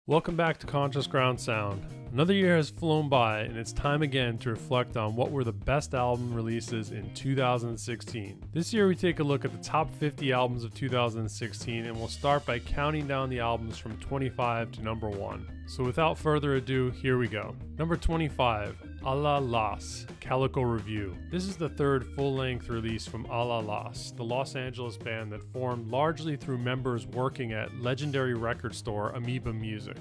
Welcome back to Conscious Ground Sound. Another year has flown by, and it's time again to reflect on what were the best album releases in 2016. This year we take a look at the top 50 albums of 2016, and we'll start by counting down the albums from 25 to number 1. So without further ado, here we go. Number 25, A La Las, Calico Review. This is the third full-length release from A La Las, the Los Angeles band that formed largely through members working at legendary record store Amoeba Music.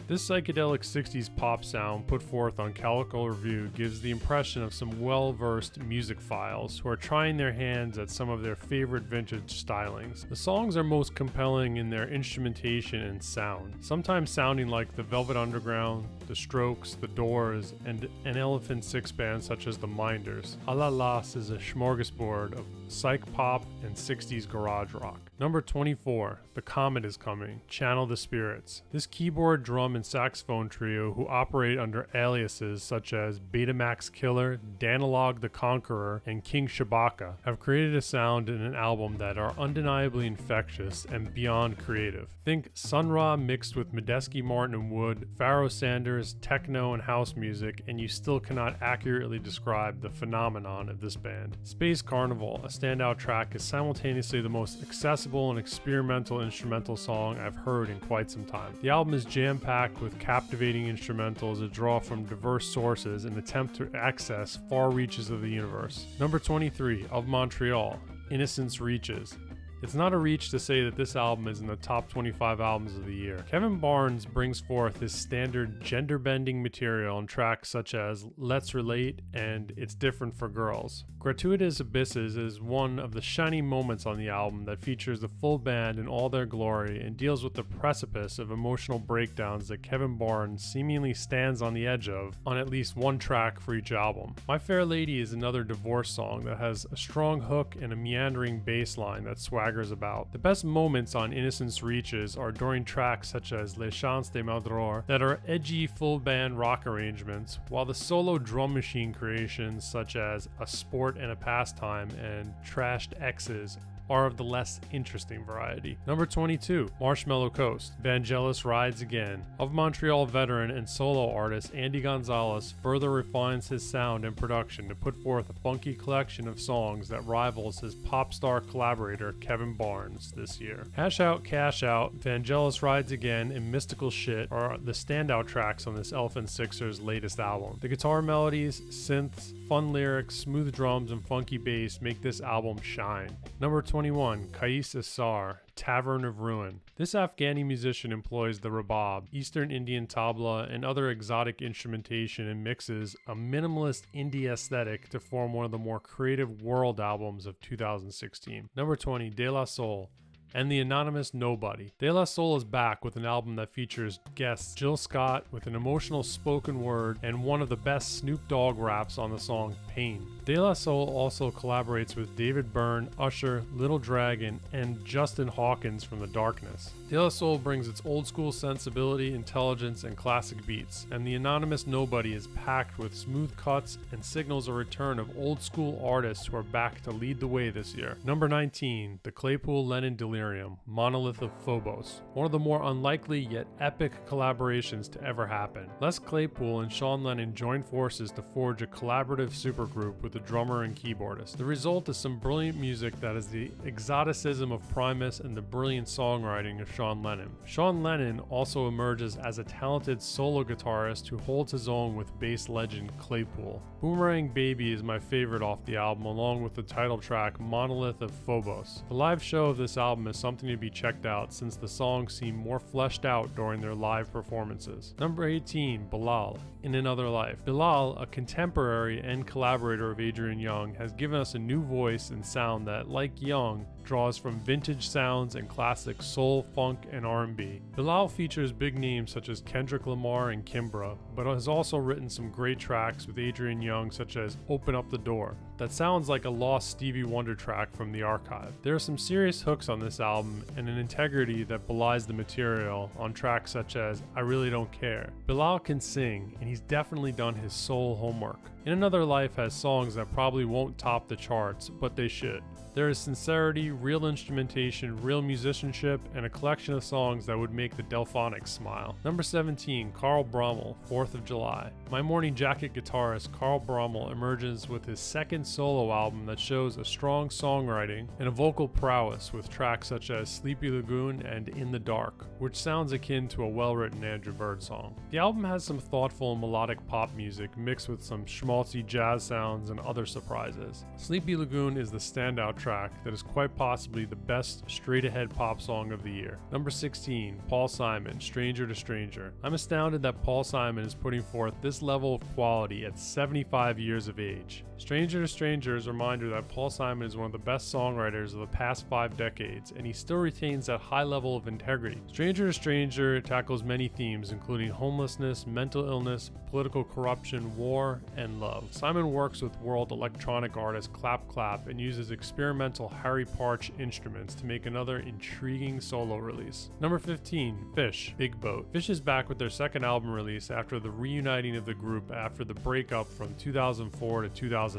This psychedelic 60s pop sound put forth on Calico Review gives the impression of some well-versed musicphiles who are trying their hands at some of their favorite vintage stylings. The songs are most compelling in their instrumentation and sound, sometimes sounding like the Velvet Underground, the Strokes, the Doors, and an Elephant Six band such as the Minders. A La Las is a smorgasbord of psych pop and 60s garage rock. Number 24, The Comet is Coming, Channel the Spirits. This keyboard, drum, and saxophone trio, who operate under aliases such as Betamax Killer, Danalog the Conqueror, and King Shabaka, have created a sound in an album that are undeniably infectious and beyond creative. Think Sun Ra mixed with Medeski Martin and Wood, Pharoah Sanders, techno, and house music, and you still cannot accurately describe the phenomenon of this band. Space Carnival, a standout track, is simultaneously the most accessible and experimental instrumental song I've heard in quite some time. The album is jam-packed with captivating instrumentals that draw from diverse sources in an attempt to access far reaches of the universe. Number 23, Of Montreal, Innocence Reaches. It's not a reach to say that this album is in the top 25 albums of the year. Kevin Barnes brings forth his standard gender-bending material on tracks such as Let's Relate and It's Different for Girls. Gratuitous Abysses is one of the shining moments on the album that features the full band in all their glory and deals with the precipice of emotional breakdowns that Kevin Barnes seemingly stands on the edge of on at least one track for each album. My Fair Lady is another divorce song that has a strong hook and a meandering bass line that swaggers about. The best moments on Innocence Reaches are during tracks such as Les Chants de Maldoror that are edgy full band rock arrangements, while the solo drum machine creations such as A Sport and a Pastime and Trashed X's are of the less interesting variety. Number 22, Marshmallow Coast, Vangelis Rides Again. Of Montreal veteran and solo artist Andy Gonzalez further refines his sound and production to put forth a funky collection of songs that rivals his pop star collaborator Kevin Barnes this year. Hash Out, Cash Out, Vangelis Rides Again, and Mystical Shit are the standout tracks on this Elephant Sixers' latest album. The guitar melodies, synths, fun lyrics, smooth drums, and funky bass make this album shine. Number 21, Kais Assar, Tavern of Ruin. This Afghani musician employs the rabab, Eastern Indian tabla, and other exotic instrumentation and mixes a minimalist indie aesthetic to form one of the more creative world albums of 2016. Number 20, De La Soul and the Anonymous Nobody. De La Soul is back with an album that features guests Jill Scott with an emotional spoken word and one of the best Snoop Dogg raps on the song Pain. De La Soul also collaborates with David Byrne, Usher, Little Dragon, and Justin Hawkins from The Darkness. De La Soul brings its old school sensibility, intelligence, and classic beats, and the Anonymous Nobody is packed with smooth cuts and signals a return of old school artists who are back to lead the way this year. Number 19, The Claypool-Lennon Delirium, Monolith of Phobos. One of the more unlikely yet epic collaborations to ever happen. Les Claypool and Sean Lennon joined forces to forge a collaborative supergroup with the drummer and keyboardist. The result is some brilliant music that is the exoticism of Primus and the brilliant songwriting of Sean Lennon. Sean Lennon also emerges as a talented solo guitarist who holds his own with bass legend Claypool. Boomerang Baby is my favorite off the album, along with the title track Monolith of Phobos. The live show of this album is something to be checked out since the songs seem more fleshed out during their live performances. Number 18, Bilal, In Another Life. Bilal, a contemporary and collaborator of Adrian Young, has given us a new voice and sound that, like Young, draws from vintage sounds and classic soul, funk, and R&B. Bilal features big names such as Kendrick Lamar and Kimbra, but has also written some great tracks with Adrian Young such as Open Up the Door. That sounds like a lost Stevie Wonder track from the archive. There are some serious hooks on this album and an integrity that belies the material on tracks such as I Really Don't Care. Bilal can sing, and he's definitely done his soul homework. In Another Life has songs that probably won't top the charts, but they should. There is sincerity, real instrumentation, real musicianship, and a collection of songs that would make the Delphonics smile. Number 17, Karl Bramall, 4th of July. My Morning Jacket guitarist Karl Bramall emerges with his second solo album that shows a strong songwriting and a vocal prowess with tracks such as Sleepy Lagoon and In the Dark, which sounds akin to a well-written Andrew Bird song. The album has some thoughtful melodic pop music mixed with some schmaltzy jazz sounds and other surprises. Sleepy Lagoon is the standout track that is quite possibly the best straight-ahead pop song of the year. Number 16, Paul Simon, Stranger to Stranger. I'm astounded that Paul Simon is putting forth this level of quality at 75 years of age. Stranger to Stranger is a reminder that Paul Simon is one of the best songwriters of the past 5 decades, and he still retains that high level of integrity. Stranger to Stranger tackles many themes, including homelessness, mental illness, political corruption, war, and love. Simon works with world electronic artist Clap Clap and uses experimental Harry Partch instruments to make another intriguing solo release. Number 15, Fish, Big Boat. Fish is back with their second album release after the reuniting of the group after the breakup from 2004 to 2009.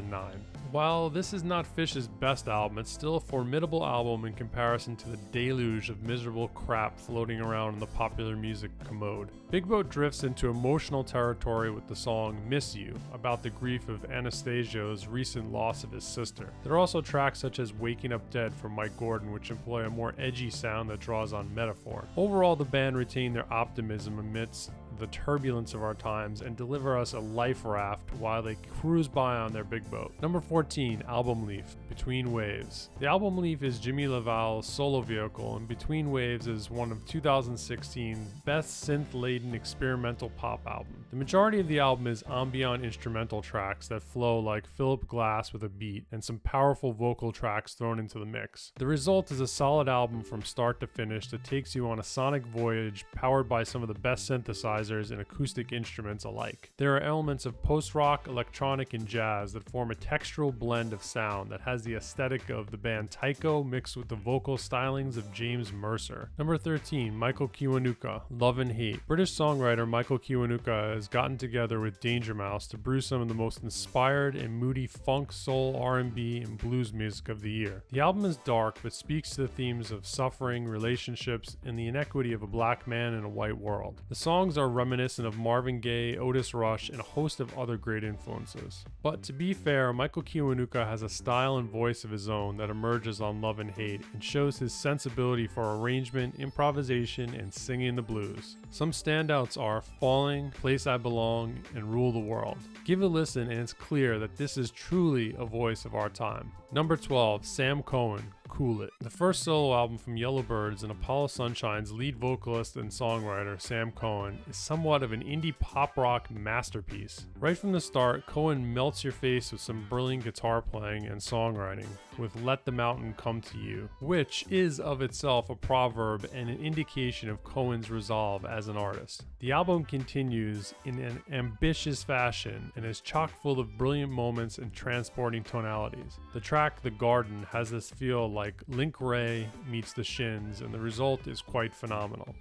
While this is not Fish's best album, it's still a formidable album in comparison to the deluge of miserable crap floating around in the popular music commode. Big Boat drifts into emotional territory with the song Miss You, about the grief of Anastasio's recent loss of his sister. There are also tracks such as Waking Up Dead from Mike Gordon, which employ a more edgy sound that draws on metaphor. Overall, the band retain their optimism amidst the turbulence of our times and deliver us a life raft while they cruise by on their big boat. Number 14, Album Leaf, Between Waves. The Album Leaf is Jimmy LaValle's solo vehicle, and Between Waves is one of 2016's best synth-laden experimental pop albums. The majority of the album is ambient instrumental tracks that flow like Philip Glass with a beat, and some powerful vocal tracks thrown into the mix. The result is a solid album from start to finish that takes you on a sonic voyage powered by some of the best synthesizers and acoustic instruments alike. There are elements of post-rock, electronic, and jazz that form a textural blend of sound that has the aesthetic of the band Tycho mixed with the vocal stylings of James Mercer. Number 13, Michael Kiwanuka, Love and Hate. British songwriter Michael Kiwanuka has gotten together with Danger Mouse to brew some of the most inspired and moody funk, soul, R&B, and blues music of the year. The album is dark but speaks to the themes of suffering, relationships, and the inequity of a black man in a white world. The songs are reminiscent of Marvin Gaye, Otis Rush, and a host of other great influences. But to be fair, Michael Kiwanuka has a style and voice of his own that emerges on Love and Hate and shows his sensibility for arrangement, improvisation, and singing the blues. Some standouts are Falling, Place I Belong, and Rule the World. Give a listen and it's clear that this is truly a voice of our time. Number 12, Sam Cohen, Cool It. The first solo album from Yellowbirds and Apollo Sunshine's lead vocalist and songwriter, Sam Cohen, is somewhat of an indie pop rock masterpiece. Right from the start, Cohen melts your face with some brilliant guitar playing and songwriting, with Let the Mountain Come to You, which is of itself a proverb and an indication of Cohen's resolve as an artist. The album continues in an ambitious fashion and is chock full of brilliant moments and transporting tonalities. The track The Garden has this feel like Link Wray meets the Shins, and the result is quite phenomenal.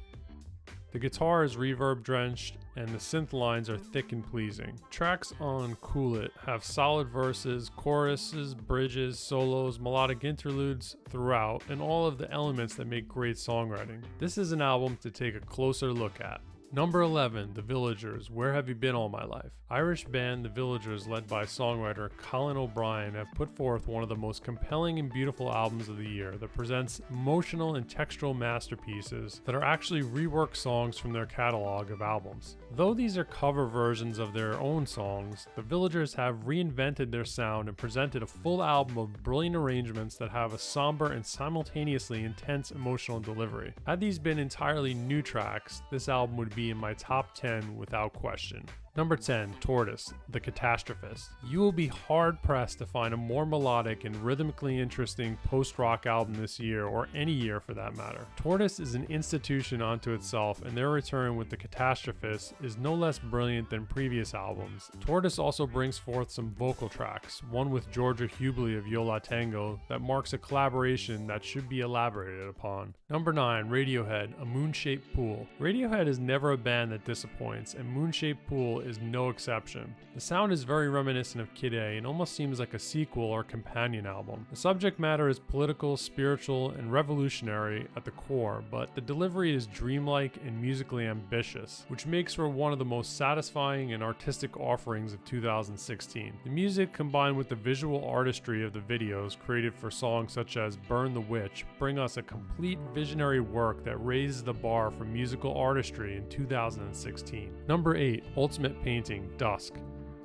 The guitar is reverb drenched and the synth lines are thick and pleasing. Tracks on Cool It have solid verses, choruses, bridges, solos, melodic interludes throughout, and all of the elements that make great songwriting. This is an album to take a closer look at. Number 11, The Villagers, Where Have You Been All My Life? Irish band The Villagers, led by songwriter Colin O'Brien, have put forth one of the most compelling and beautiful albums of the year that presents emotional and textural masterpieces that are actually reworked songs from their catalog of albums. Though these are cover versions of their own songs, The Villagers have reinvented their sound and presented a full album of brilliant arrangements that have a somber and simultaneously intense emotional delivery. Had these been entirely new tracks, this album would be in my top 10 without question. Number 10, Tortoise, The Catastrophist. You will be hard-pressed to find a more melodic and rhythmically interesting post-rock album this year, or any year for that matter. Tortoise is an institution unto itself, and their return with The Catastrophist is no less brilliant than previous albums. Tortoise also brings forth some vocal tracks, one with Georgia Hubley of Yo La Tengo that marks a collaboration that should be elaborated upon. Number 9, Radiohead, A Moon-Shaped Pool. Radiohead is never a band that disappoints, and Moon-Shaped Pool is no exception. The sound is very reminiscent of Kid A and almost seems like a sequel or companion album. The subject matter is political, spiritual, and revolutionary at the core, but the delivery is dreamlike and musically ambitious, which makes for one of the most satisfying and artistic offerings of 2016. The music, combined with the visual artistry of the videos created for songs such as Burn the Witch, bring us a complete visionary work that raises the bar for musical artistry in 2016. Number 8. Ultimate Painting, Dusk.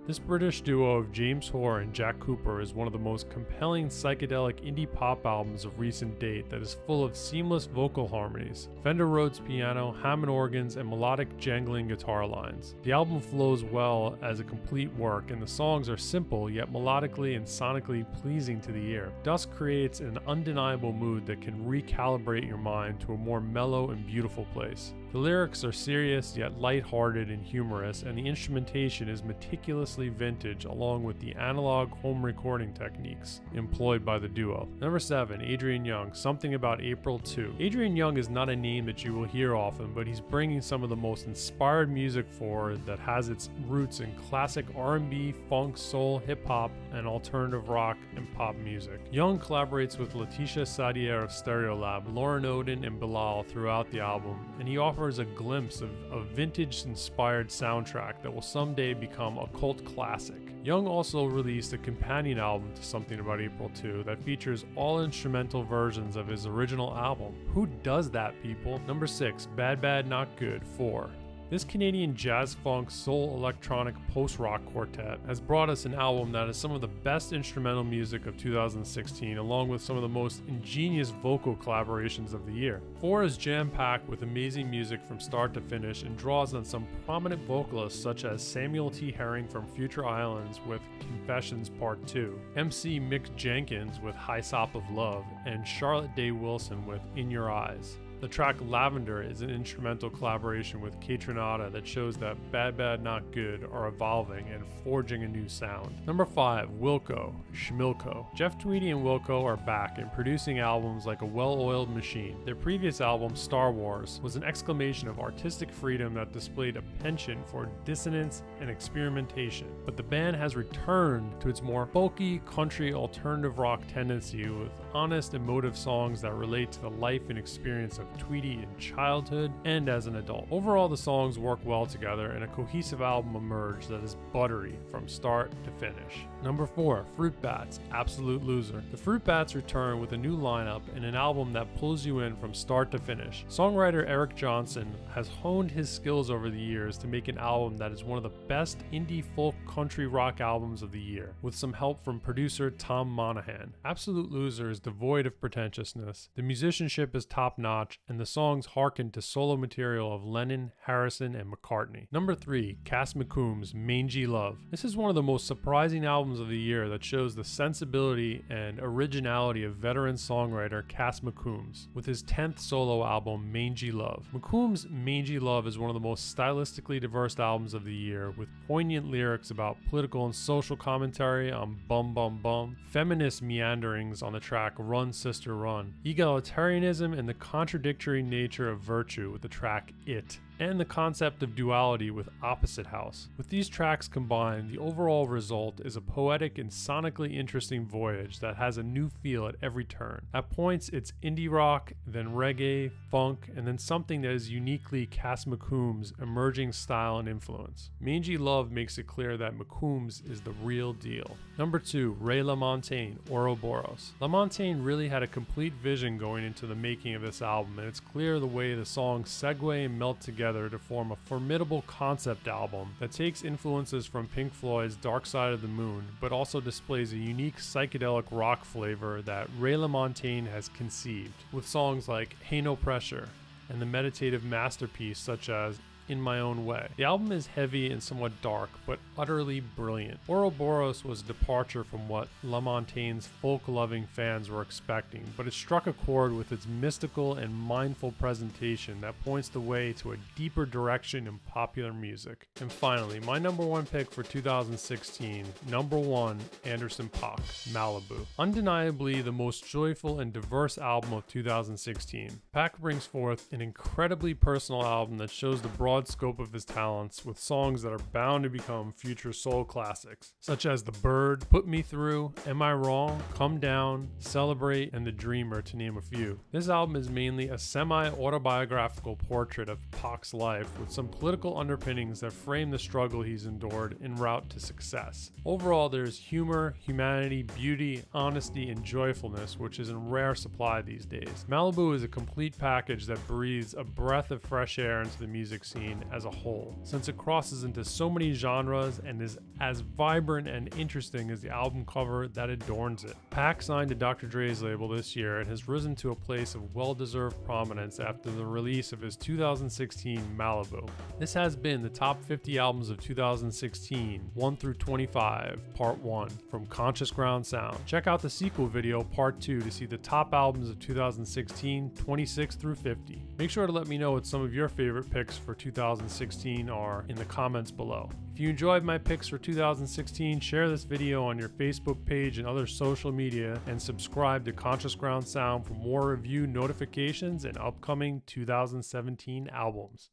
This British duo of James Hoare and Jack Cooper is one of the most compelling psychedelic indie pop albums of recent date that is full of seamless vocal harmonies, Fender Rhodes piano, Hammond organs, and melodic jangling guitar lines. The album flows well as a complete work, and the songs are simple yet melodically and sonically pleasing to the ear. Dusk creates an undeniable mood that can recalibrate your mind to a more mellow and beautiful place. The lyrics are serious yet lighthearted and humorous, and the instrumentation is meticulously vintage along with the analog home recording techniques employed by the duo. Number 7. Adrian Young, Something About April 2. Adrian Young is not a name that you will hear often, but he's bringing some of the most inspired music forward that has its roots in classic R&B, funk, soul, hip-hop, and alternative rock and pop music. Young collaborates with Letitia Sadier of Stereolab, Lauren Oden, and Bilal throughout the album, and he offers a glimpse of a vintage-inspired soundtrack that will someday become a cult classic. Young also released a companion album to Something About April 2 that features all instrumental versions of his original album. Who does that, people? Number 6. Bad Bad Not Good, 4. This Canadian jazz funk soul electronic post-rock quartet has brought us an album that is some of the best instrumental music of 2016, along with some of the most ingenious vocal collaborations of the year. 4 is jam-packed with amazing music from start to finish and draws on some prominent vocalists such as Samuel T. Herring from Future Islands with Confessions Part 2, MC Mick Jenkins with High Sop of Love, and Charlotte Day Wilson with In Your Eyes. The track Lavender is an instrumental collaboration with Kaytranada that shows that Bad Bad Not Good are evolving and forging a new sound. Number 5. Wilco, Schmilko. Jeff Tweedy and Wilco are back and producing albums like a well-oiled machine. Their previous album, Star Wars, was an exclamation of artistic freedom that displayed a penchant for dissonance and experimentation. But the band has returned to its more folky, country, alternative rock tendency with honest, emotive songs that relate to the life and experience of Tweedy in childhood and as an adult. Overall, the songs work well together and a cohesive album emerged that is buttery from start to finish. Number 4. Fruit Bats, Absolute Loser. The Fruit Bats return with a new lineup and an album that pulls you in from start to finish. Songwriter Eric Johnson has honed his skills over the years to make an album that is one of the best indie folk country rock albums of the year, with some help from producer Tom Monahan. Absolute Loser is devoid of pretentiousness. The musicianship is top-notch, and the songs hearken to solo material of Lennon, Harrison, and McCartney. Number 3. Cass McCombs, Mangy Love. This is one of the most surprising albums of the year that shows the sensibility and originality of veteran songwriter Cass McCombs with his 10th solo album, Mangy Love. McCombs' Mangy Love is one of the most stylistically diverse albums of the year, with poignant lyrics about political and social commentary on Bum Bum Bum, feminist meanderings on the track Run Sister Run, egalitarianism and the contradictory nature of virtue with the track It, and the concept of duality with Opposite House. With these tracks combined, the overall result is a poetic and sonically interesting voyage that has a new feel at every turn. At points, it's indie rock, then reggae, funk, and then something that is uniquely Cass McCombs' emerging style and influence. Mangy Love makes it clear that McCombs is the real deal. Number 2. Ray LaMontagne, Ouroboros. LaMontagne really had a complete vision going into the making of this album, and it's clear the way the songs segue and melt together to form a formidable concept album that takes influences from Pink Floyd's Dark Side of the Moon, but also displays a unique psychedelic rock flavor that Ray LaMontagne has conceived, with songs like Hey No Pressure and the meditative masterpiece such as In My Own Way. The album is heavy and somewhat dark, but utterly brilliant. Ouroboros was a departure from what LaMontagne's folk-loving fans were expecting, but it struck a chord with its mystical and mindful presentation that points the way to a deeper direction in popular music. And finally, my number 1 pick for 2016, number 1, Anderson .Paak, Malibu. Undeniably the most joyful and diverse album of 2016. Paak brings forth an incredibly personal album that shows the broad broad scope of his talents with songs that are bound to become future soul classics, such as The Bird, Put Me Through, Am I Wrong, Come Down, Celebrate, and The Dreamer, to name a few. This album is mainly a semi-autobiographical portrait of Paak's life with some political underpinnings that frame the struggle he's endured en route to success. Overall, there's humor, humanity, beauty, honesty, and joyfulness, which is in rare supply these days. Malibu is a complete package that breathes a breath of fresh air into the music scene as a whole, since it crosses into so many genres and is as vibrant and interesting as the album cover that adorns it. Paak signed to Dr. Dre's label this year and has risen to a place of well-deserved prominence after the release of his 2016 Malibu. This has been the top 50 albums of 2016, 1 through 25, part 1, from Conscious Ground Sound. Check out the sequel video, part 2, to see the top albums of 2016, 26 through 50. Make sure to let me know what some of your favorite picks for 2016 are in the comments below. If you enjoyed my picks for 2016, share this video on your Facebook page and other social media, and subscribe to Conscious Ground Sound for more review notifications and upcoming 2017 albums.